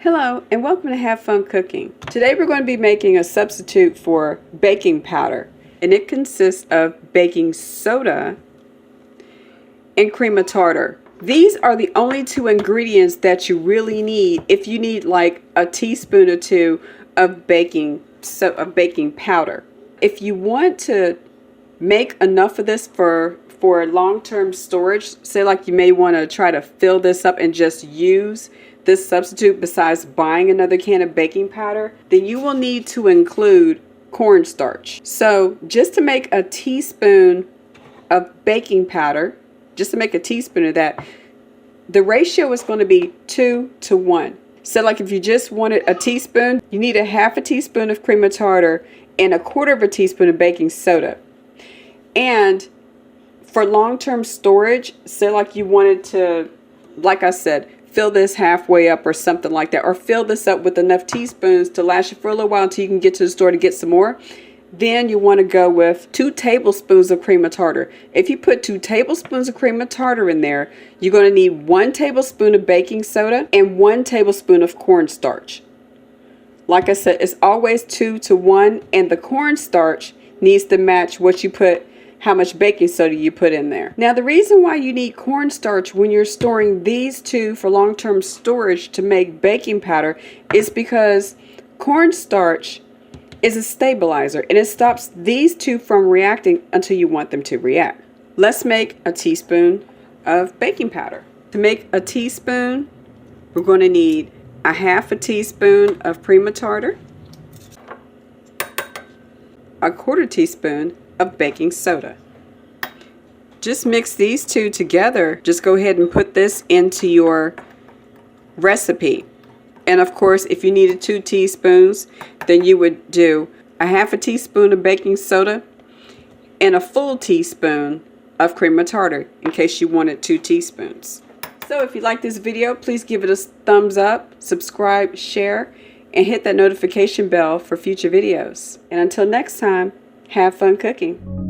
Hello and welcome to Have Fun Cooking. Today we're going to be making a substitute for baking powder, and it consists of baking soda and cream of tartar. These are the only two ingredients that you really need if you need like a teaspoon or two of baking powder. If you want to make enough of this for long-term storage, say like you may want to try to fill this up and just use this substitute besides buying another can of baking powder, then you will need to include cornstarch. So just to make a teaspoon of baking powder, just to make a teaspoon of that, the ratio is going to be 2 to 1. So like if you just wanted a teaspoon, you need a half a teaspoon of cream of tartar and a quarter of a teaspoon of baking soda. And for long-term storage, say like you wanted to, like I said, fill this halfway up or something like that, or fill this up with enough teaspoons to last you for a little while until you can get to the store to get some more, then you want to go with 2 tablespoons of cream of tartar. If you put 2 tablespoons of cream of tartar in there, you're going to need 1 tablespoon of baking soda and 1 tablespoon of cornstarch. Like I said, it's always 2 to 1, and the cornstarch needs to match what you put, how much baking soda you put in there. Now the reason why you need cornstarch when you're storing these two for long-term storage to make baking powder is because cornstarch is a stabilizer and it stops these two from reacting until you want them to react. Let's make a teaspoon of baking powder. To make a teaspoon, we're going to need a half a teaspoon of cream of tartar, a quarter teaspoon of baking soda. Just mix these two together. Just go ahead and put this into your recipe. And of course, if you needed 2 teaspoons, then you would do a half a teaspoon of baking soda and a full teaspoon of cream of tartar in case you wanted 2 teaspoons. So if you like this video, please give it a thumbs up, subscribe, share, and hit that notification bell for future videos. And until next time, have fun cooking.